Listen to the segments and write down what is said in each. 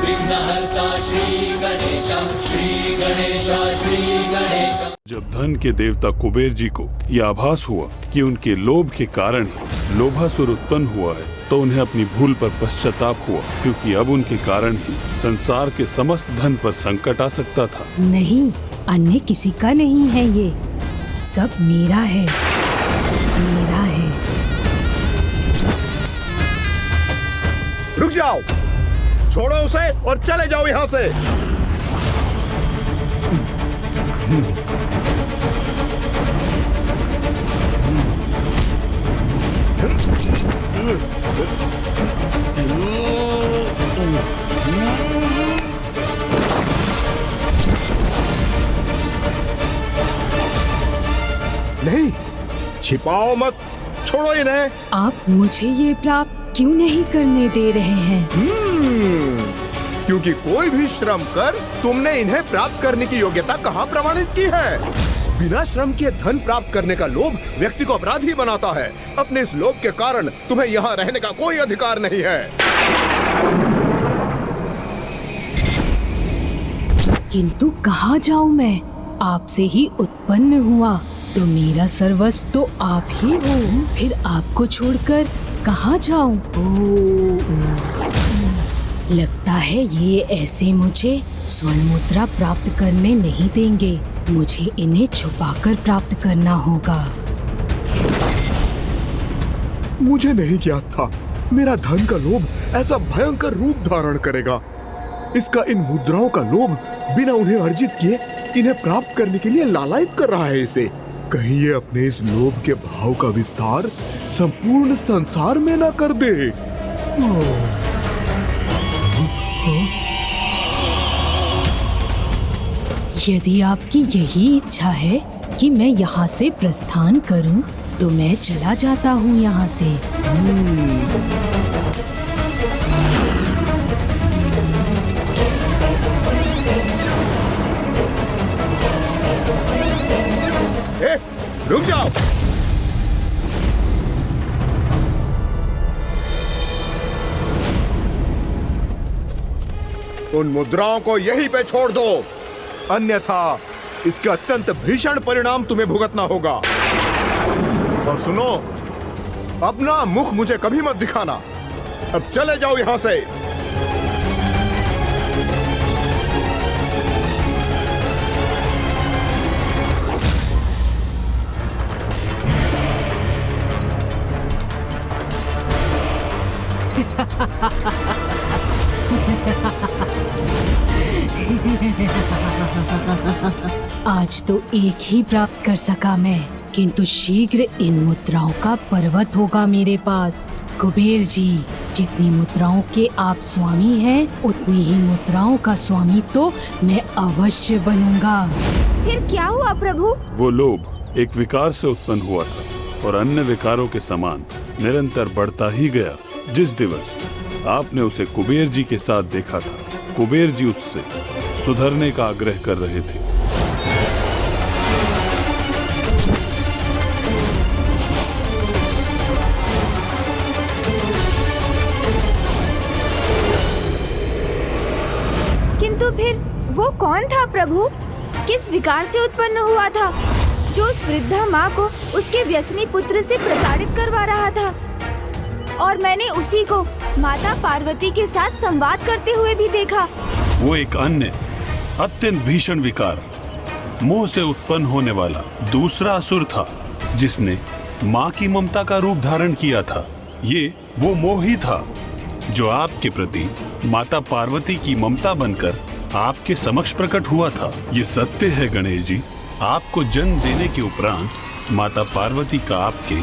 विघ्नहर्ता श्री गणेश, श्री गणेश, श्री गणेश। जब धन के देवता कुबेर जी को यह आभास हुआ कि उनके लोभ के कारण ही लोभासुर उत्पन्न हुआ है, तो उन्हें अपनी भूल पर पश्चाताप हुआ, क्योंकि अब उनके कारण ही संसार के समस्त धन पर संकट आ सकता था। नहीं, अन्य किसी का नहीं है, ये सब मेरा है, मेरा है। रुक जाओ, छोड़ो उसे और चले जाओ यहाँ से। नहीं, छिपाओ मत, छोड़ो इन्हें। आप मुझे ये प्राप्त क्यों नहीं करने दे रहे हैं? क्योंकि कोई भी श्रम कर तुमने इन्हें प्राप्त करने की योग्यता कहाँ प्रमाणित की है। बिना श्रम के धन प्राप्त करने का लोभ व्यक्ति को अपराधी बनाता है। अपने इस लोभ के कारण तुम्हें यहाँ रहने का कोई अधिकार नहीं है। किंतु कहाँ जाऊँ मैं? आपसे ही उत्पन्न हुआ, तो मेरा सर्वस्व तो आप ही हो। फिर आपको छोड़कर कहाँ जाऊँ? लगता है ये ऐसे मुझे स्वर्ण मुद्रा प्राप्त करने नहीं देंगे। मुझे इन्हें छुपाकर प्राप्त करना होगा। मुझे नहीं ज्ञात था मेरा धन का लोभ ऐसा भयंकर रूप धारण करेगा। इसका इन मुद्राओं का लोभ बिना उन्हें अर्जित किए इन्हें प्राप्त करने के लिए लालायित कर रहा है इसे। कहीं ये अपने इस लोभ के भाव का विस्तार संपूर्ण संसार में न कर दे। यदि आपकी यही इच्छा है कि मैं यहाँ से प्रस्थान करूँ, तो मैं चला जाता हूँ यहाँ से। रुक जाओ। उन मुद्राओं को यहीं पे छोड़ दो, अन्यथा इसके अत्यंत भीषण परिणाम तुम्हें भुगतना होगा। और सुनो, अपना मुख मुझे कभी मत दिखाना। अब चले जाओ यहां से। आज तो एक ही प्राप्त कर सका मैं, किंतु शीघ्र इन मुद्राओं का पर्वत होगा मेरे पास। कुबेर जी, जितनी मुद्राओं के आप स्वामी हैं, उतनी ही मुद्राओं का स्वामी तो मैं अवश्य बनूंगा। फिर क्या हुआ प्रभु? वो लोभ एक विकार से उत्पन्न हुआ था और अन्य विकारों के समान निरंतर बढ़ता ही गया। जिस दिवस आपने उसे कुबेर जी के साथ देखा था, कुबेर जी उससे सुधरने का आग्रह कर रहे थे। किंतु फिर वो कौन था प्रभु? किस विकार से उत्पन्न हुआ था जो उस वृद्धा माँ को उसके व्यसनी पुत्र से प्रताड़ित करवा रहा था? और मैंने उसी को माता पार्वती के साथ संवाद करते हुए भी देखा। वो एक अन्य अत्यंत भीषण विकार, मोह से उत्पन्न होने वाला दूसरा असुर था, जिसने माँ की ममता का रूप धारण किया था। ये वो मोह ही था जो आपके प्रति माता पार्वती की ममता बनकर आपके समक्ष प्रकट हुआ था। ये सत्य है गणेश जी, आपको जन्म देने के उपरांत माता पार्वती का आपके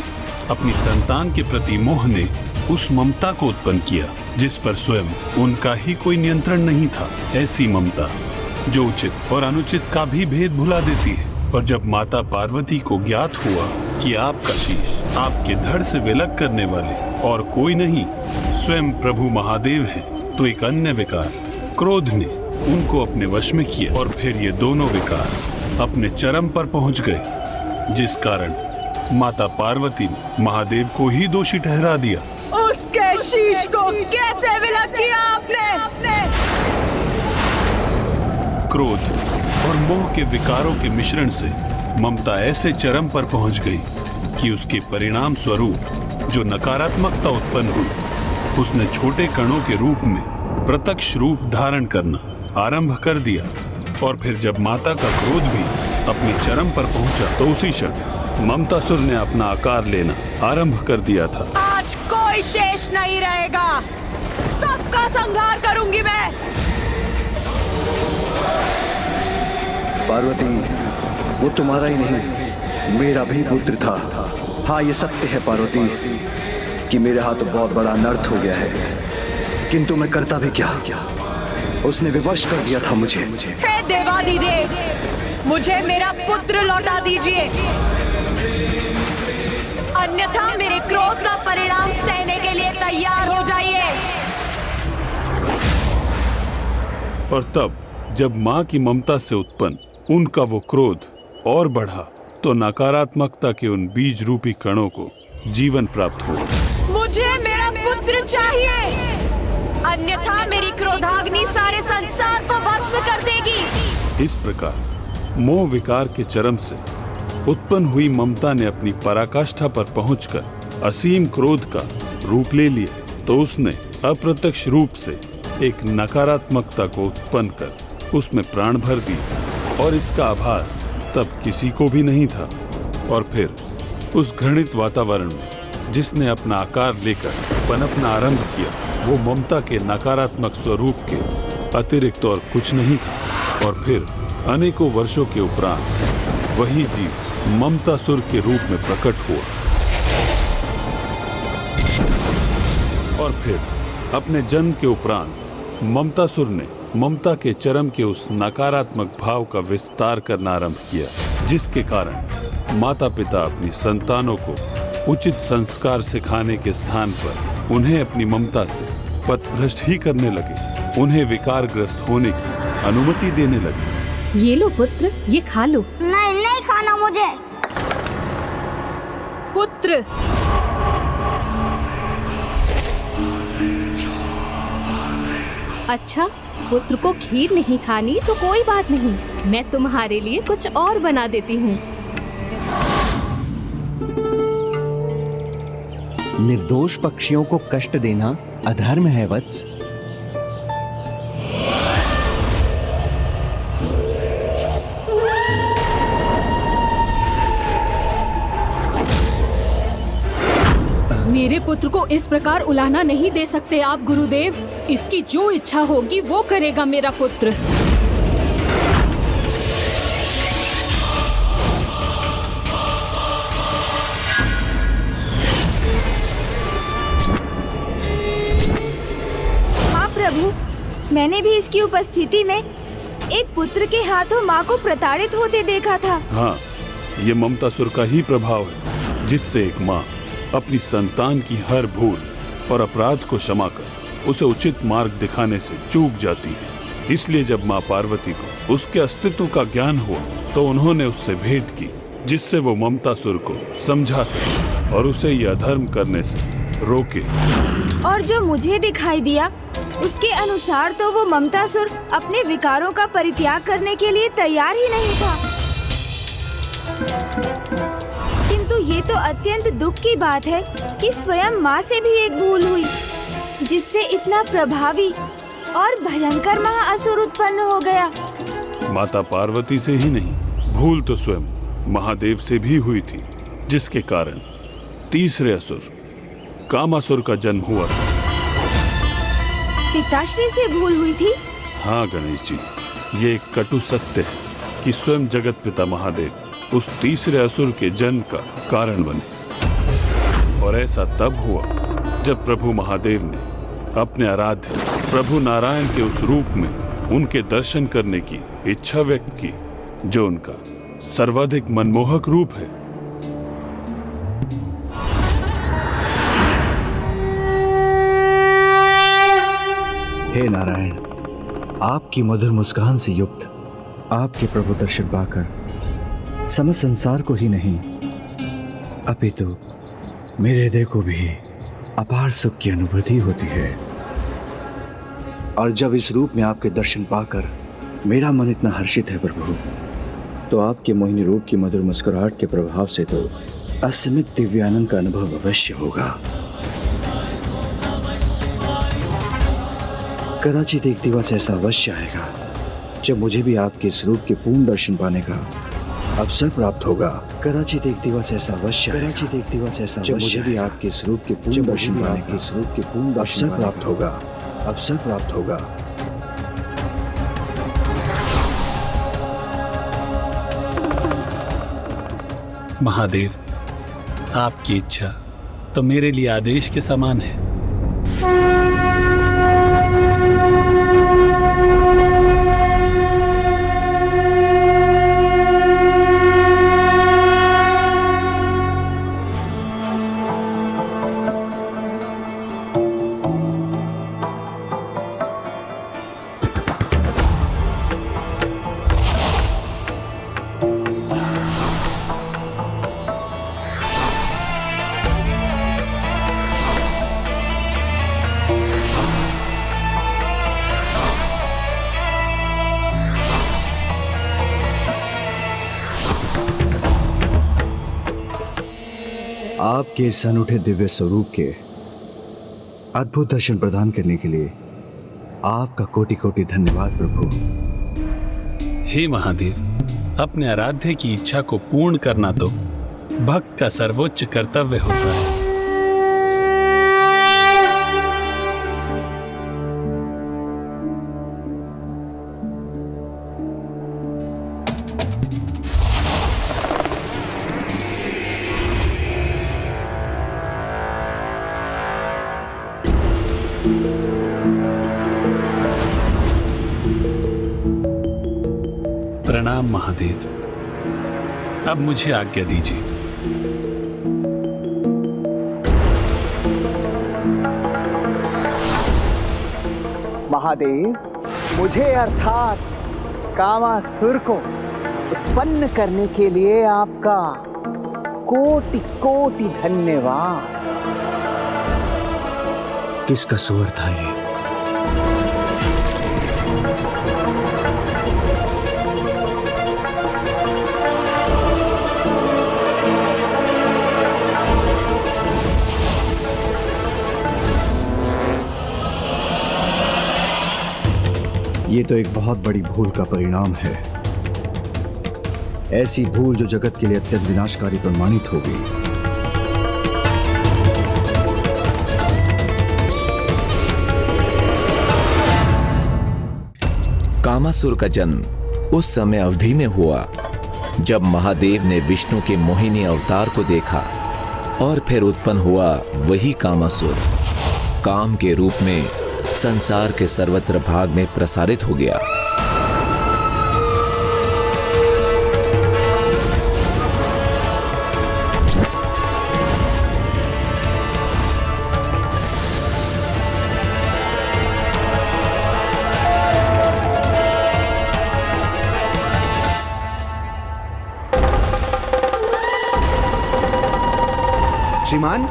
अपनी संतान के प्रति मोह ने उस ममता को उत्पन्न किया, जिस पर स्वयं उनका ही कोई नियंत्रण नहीं था। ऐसी ममता जो उचित और अनुचित का भी भेद भुला देती है। और जब माता पार्वती को ज्ञात हुआ कि आपका शीश आपके धड़ से विलग करने वाले और कोई नहीं स्वयं प्रभु महादेव हैं, तो एक अन्य विकार क्रोध ने उनको अपने वश में किया और फिर ये दोनों विकार अपने चरम पर पहुंच गए, जिस कारण माता पार्वती ने महादेव को ही दोषी ठहरा दिया। उसके शीश को कैसे विलग किया आपने? क्रोध और मोह के विकारों के मिश्रण से ममता ऐसे चरम पर पहुंच गई कि उसके परिणाम स्वरूप जो नकारात्मकता उत्पन्न हुई उसने छोटे कणों के रूप में प्रत्यक्ष रूप धारण करना आरंभ कर दिया। और फिर जब माता का क्रोध भी अपने चरम पर पहुंचा तो उसी क्षण ममतासुर ने अपना आकार लेना आरंभ कर दिया था। आज कोई शेष नहीं रहेगा, सबका संहार करूंगी मैं। पार्वती, वो तुम्हारा ही नहीं मेरा भी पुत्र था। हाँ, ये सत्य है पार्वती कि मेरे हाथ बहुत बड़ा अनर्थ हो गया है, किंतु मैं करता भी क्या, उसने विवश कर दिया था मुझे। हे देवादिदेव, मुझे मेरा पुत्र लौटा दीजिए, अन्यथा मेरे क्रोध का परिणाम सहने के लिए तैयार हो जाइए। और तब जब मां की ममता से उत्पन्न उनका वो क्रोध और बढ़ा तो नकारात्मकता के उन बीज रूपी कणों को जीवन प्राप्त हुआ। मुझे मेरा पुत्र चाहिए, अन्यथा मेरी क्रोधाग्नि सारे संसार को भस्म कर देगी। इस प्रकार मोह विकार के चरम से उत्पन्न हुई ममता ने अपनी पराकाष्ठा पर पहुंचकर असीम क्रोध का रूप ले लिया तो उसने अप्रत्यक्ष रूप से एक नकारात्मकता को उत्पन्न कर उसमें प्राण भर दी। और इसका आभास तब किसी को भी नहीं था। और फिर उस घृणित वातावरण में जिसने अपना आकार लेकर पनपना आरंभ किया वो ममता के नकारात्मक स्वरूप के अतिरिक्त और कुछ नहीं था। और फिर अनेकों वर्षों के उपरांत वही जीव ममतासुर के रूप में प्रकट हुआ और फिर अपने जन्म के उपरांत ममतासुर ने ममता के चरम के उस नकारात्मक भाव का विस्तार करना आरंभ किया, जिसके कारण माता पिता अपनी संतानों को उचित संस्कार सिखाने के स्थान पर उन्हें अपनी ममता से पथभ्रष्ट ही करने लगे, उन्हें विकारग्रस्त होने की अनुमति देने लगे। ये लो पुत्र, ये खा लो। नहीं नहीं खाना मुझे। पुत्र, अच्छा पुत्र को खीर नहीं खानी तो कोई बात नहीं, मैं तुम्हारे लिए कुछ और बना देती हूँ। निर्दोष पक्षियों को कष्ट देना अधर्म है वत्स। मेरे पुत्र को इस प्रकार उलाहना नहीं दे सकते आप गुरुदेव। इसकी जो इच्छा होगी वो करेगा मेरा पुत्र। हाँ प्रभु, मैंने भी इसकी उपस्थिति में एक पुत्र के हाथों माँ को प्रताड़ित होते देखा था। हाँ, ये ममतासुर का ही प्रभाव है, जिससे एक माँ अपनी संतान की हर भूल और अपराध को क्षमा कर उसे उचित मार्ग दिखाने से चूक जाती है। इसलिए जब माँ पार्वती को उसके अस्तित्व का ज्ञान हुआ तो उन्होंने उससे भेंट की, जिससे वो ममतासुर को समझा सके और उसे यह अधर्म करने से रोके। और जो मुझे दिखाई दिया उसके अनुसार तो वो ममतासुर अपने विकारों का परित्याग करने के लिए तैयार ही नहीं था। किंतु ये तो अत्यंत दुख की बात है कि स्वयं माँ से भी एक भूल हुई, जिससे इतना प्रभावी और भयंकर महाअसुर उत्पन्न हो गया। माता पार्वती से ही नहीं, भूल तो स्वयं महादेव से भी हुई थी, जिसके कारण तीसरे असुर कामासुर का जन्म हुआ था। पिताश्री से भूल हुई थी? हाँ गणेश जी, ये एक कटु सत्य है कि स्वयं जगत पिता महादेव उस तीसरे असुर के जन्म का कारण बने। और ऐसा तब हुआ जब प्रभु महादेव ने अपने आराध्य प्रभु नारायण के उस रूप में उनके दर्शन करने की इच्छा व्यक्त की, जो उनका सर्वाधिक मनमोहक रूप है। हे नारायण, आपकी मधुर मुस्कान से युक्त आपके प्रभु दर्शन पाकर समस्त संसार को ही नहीं अपितु मेरे हृदय को भी अपार सुख की अनुभूति होती है। और जब इस रूप में आपके दर्शन पाकर मेरा मन इतना हर्षित है प्रभु, तो आपके मोहिनी रूप की मधुर मुस्कुराहट के प्रभाव से तो असीमित दिव्यानंद का अनुभव अवश्य होगा। कदाचित एक दिवस ऐसा अवश्य आएगा जब मुझे भी आपके स्वरूप के पूर्ण दर्शन पाने का अवसर प्राप्त होगा। कदाचित एक दिवस ऐसा अवश्य जब मुझे भी आपके स्वरूप के पूर्ण दर्शन पाने के स्वरूप के पूर्ण अवसर प्राप्त होगा। महादेव, आपकी इच्छा तो मेरे लिए आदेश के समान है। आपके इस अनूठे दिव्य स्वरूप के अद्भुत दर्शन प्रदान करने के लिए आपका कोटि कोटि धन्यवाद प्रभु। हे महादेव, अपने आराध्य की इच्छा को पूर्ण करना तो भक्त का सर्वोच्च कर्तव्य होता है। प्रणाम महादेव, अब मुझे आज्ञा दीजिए। महादेव, मुझे अर्थात कामासुर को उत्पन्न करने के लिए आपका कोटि कोटि धन्यवाद। किसका सुअर था ये? ये तो एक बहुत बड़ी भूल का परिणाम है, ऐसी भूल जो जगत के लिए अत्यंत विनाशकारी प्रमाणित होगी। कामासुर का जन्म उस समय अवधि में हुआ जब महादेव ने विष्णु के मोहिनी अवतार को देखा और फिर उत्पन्न हुआ वही कामासुर काम के रूप में संसार के सर्वत्र भाग में प्रसारित हो गया। श्रीमान,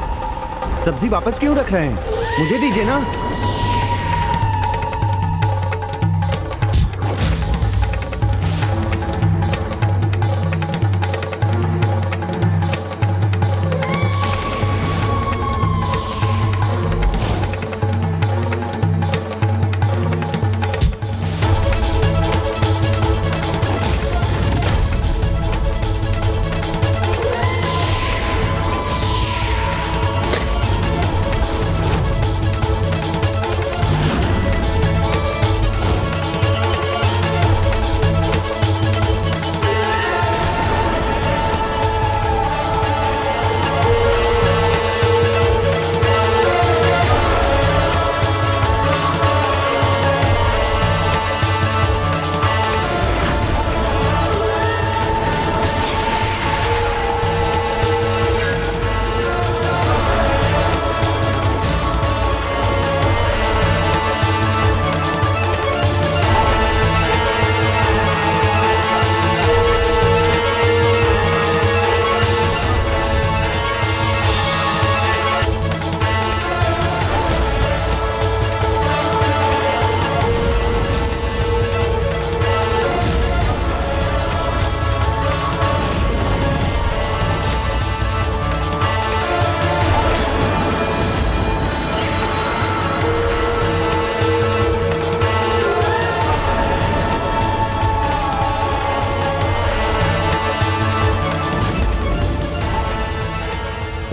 सब्जी वापस क्यों रख रहे हैं? मुझे दीजिए ना।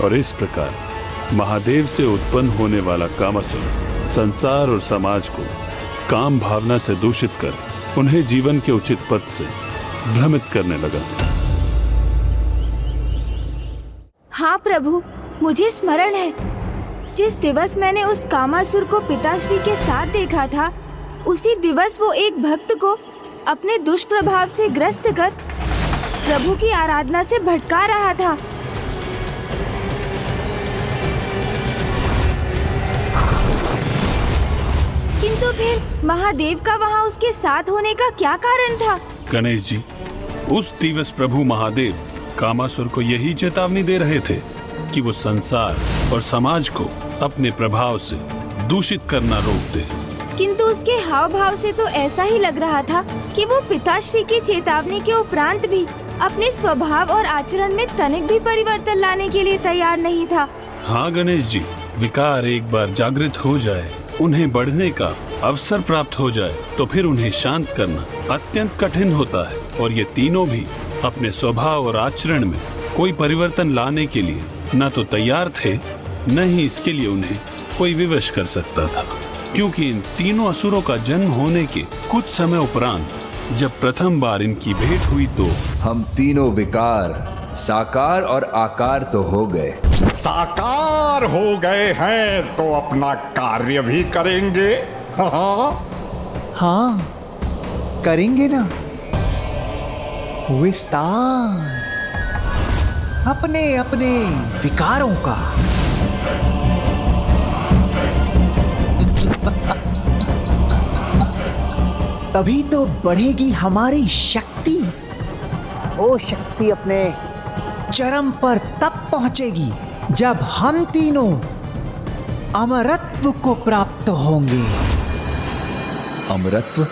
और इस प्रकार महादेव से उत्पन्न होने वाला कामासुर संसार और समाज को काम भावना से दूषित कर उन्हें जीवन के उचित पथ से भ्रमित करने लगा। हाँ प्रभु, मुझे स्मरण है, जिस दिवस मैंने उस कामासुर को पिताश्री के साथ देखा था, उसी दिवस वो एक भक्त को अपने दुष्प्रभाव से ग्रस्त कर प्रभु की आराधना से भटका रहा था। किंतु फिर महादेव का वहाँ उसके साथ होने का क्या कारण था? गणेश जी, उस दिवस प्रभु महादेव कामासुर को यही चेतावनी दे रहे थे कि वो संसार और समाज को अपने प्रभाव से दूषित करना रोक दे। किंतु उसके हाव भाव से तो ऐसा ही लग रहा था कि वो पिताश्री की चेतावनी के उपरांत भी अपने स्वभाव और आचरण में तनिक भी परिवर्तन लाने के लिए तैयार नहीं था। हाँ गणेश जी, विकार एक बार जागृत हो जाए, उन्हें बढ़ने का अवसर प्राप्त हो जाए, तो फिर उन्हें शांत करना अत्यंत कठिन होता है। और ये तीनों भी अपने स्वभाव और आचरण में कोई परिवर्तन लाने के लिए न तो तैयार थे, न ही इसके लिए उन्हें कोई विवश कर सकता था, क्योंकि इन तीनों असुरों का जन्म होने के कुछ समय उपरांत जब प्रथम बार इनकी भेंट हुई तो हम तीनों विकार साकार और आकार तो हो गए। साकार हो गए हैं तो अपना कार्य भी करेंगे। हाँ, करेंगे ना। विस्तार अपने अपने विकारों का। तभी तो बढ़ेगी हमारी शक्ति। वो शक्ति अपने चरम पर तब पहुंचेगी जब हम तीनों अमरत्व को प्राप्त होंगे। अमरत्व?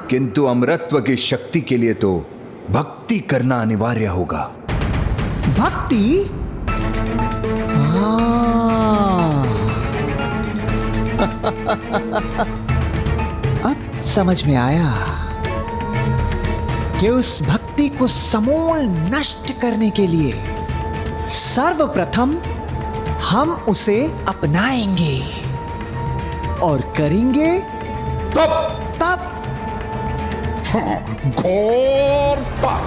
किंतु अमरत्व की शक्ति के लिए तो भक्ति करना अनिवार्य होगा। भक्ति? अब समझ में आया कि उस भक्ति को समूल नष्ट करने के लिए सर्वप्रथम हम उसे अपनाएंगे और करेंगे तब घोर तप।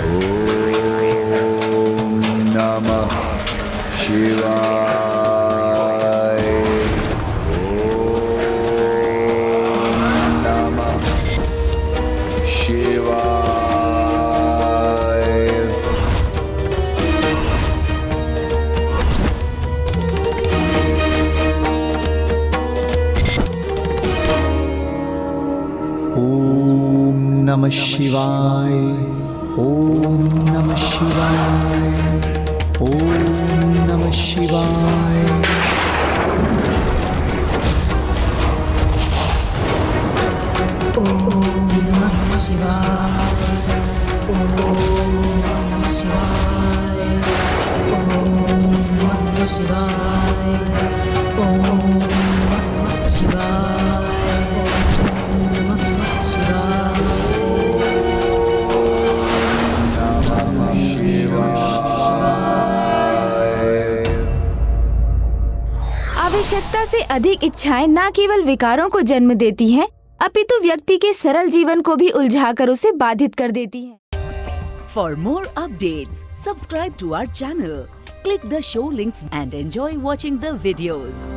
ओम नमः शिवाय। ओम नमः शिवाय। ओम नमः शिवाय। ओम नमः शिवाय। ओम नमः शिवाय। ओम नमः शिवाय। ओम नमः शिवाय। ओम नमः शिवाय। ओम नमः शिवाय। ओम नमः शिवाय। आवश्यकता से अधिक इच्छाएं न केवल विकारों को जन्म देती हैं, अपितु व्यक्ति के सरल जीवन को भी उलझाकर उसे बाधित कर देती हैं। For more updates, subscribe to our channel, click the show links and enjoy watching the videos.